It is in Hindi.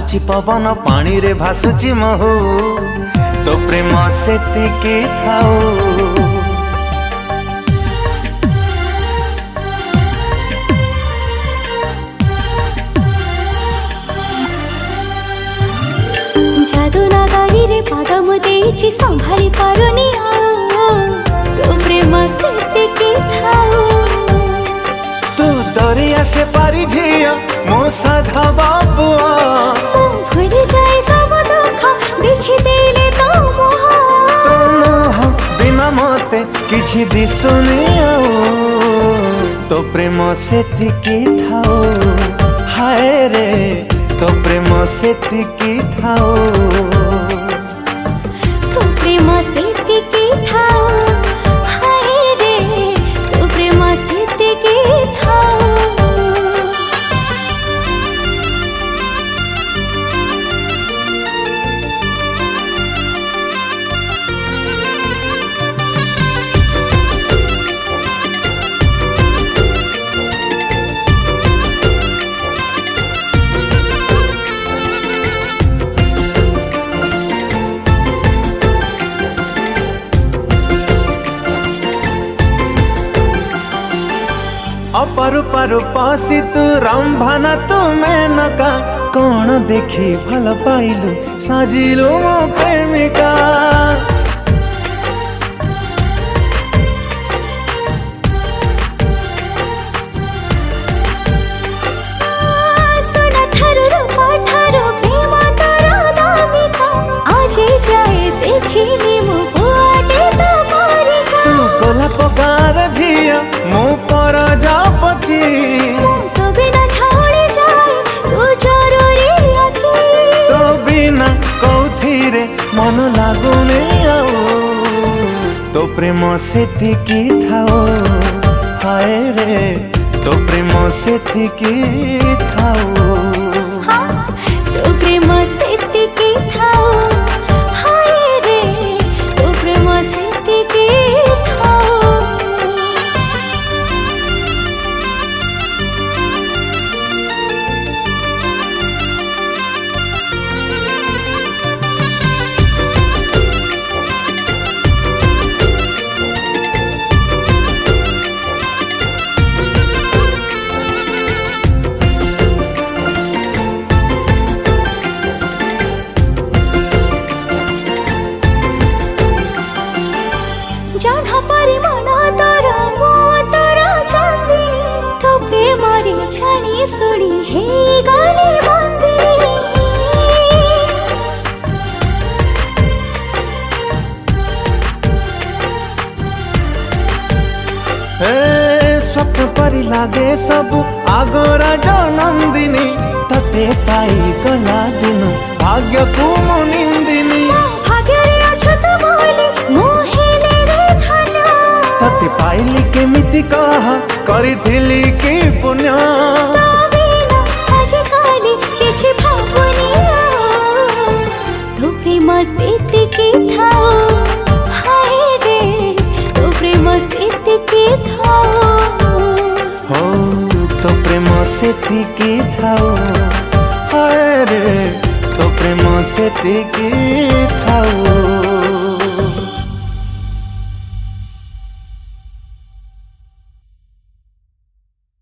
आसुची पवन पानी रे भासुची महू तो प्रेम सेतिकी थाऊ। जादू नगरी रे पाद मुदेची संभाली पारुनी तो प्रेम सेतिकी थाऊ। तू दरिया से पारी झिया मो साधा बाबुआ भूल जाए सब दुख देखी देले तो मोह बिना मते किछि दिसुनी तो प्रेम सेतिकी थाऊ। हाय रे तो प्रेम सेतिकी थाऊ। तो प्रेम सेतिकी थाऊ। हाय रे तो प्रेम सेतिकी थाऊ। अपारु पारु पासी तू रंभाना तू मेनका कौन देखी भल पाइलु साजिलु मो प्रेमिका। सोना ठारू रूपा ठारू प्रेम तोर दामिका आजे जाए देखिनी मो बुआटे तो परिका। तू गोलाप गार झिया मो पर जापति तो बिना छाड़े जाए तू जरूरी अति। तो बिना कौथिरे मन लागुने तो प्रेम सेतिकी थाऊ। हाय रे तो प्रेम सेतिकी थाऊ। हाँ तो प्रेम सेतिकी थाऊ। हाय रे तो प्रेम सेतिकी थाऊ। जाना परी मना तोरा मो तोरा चांदनी तो प्रेमरी छाली सुनी हे गाली बंदिनी। स्वप्न परी लागे सबु आगोरा जो नंदिनी तते पाई गला दिन भाग्य को मो निंदिनी। भाग्यरे अछत बोली मोहेले रे धन्य तते पाइली केमिति कहा करिथिली की पुण्य। तो बिना आजिकाली किछि भाबुनी तो प्रेम सेतिकी थाऊ। हाय रे तो प्रेम सेतिकी थाऊ। हो तो प्रेम सेतिकी थाऊ। हाय रे तो प्रेम सेतिकी थाऊ।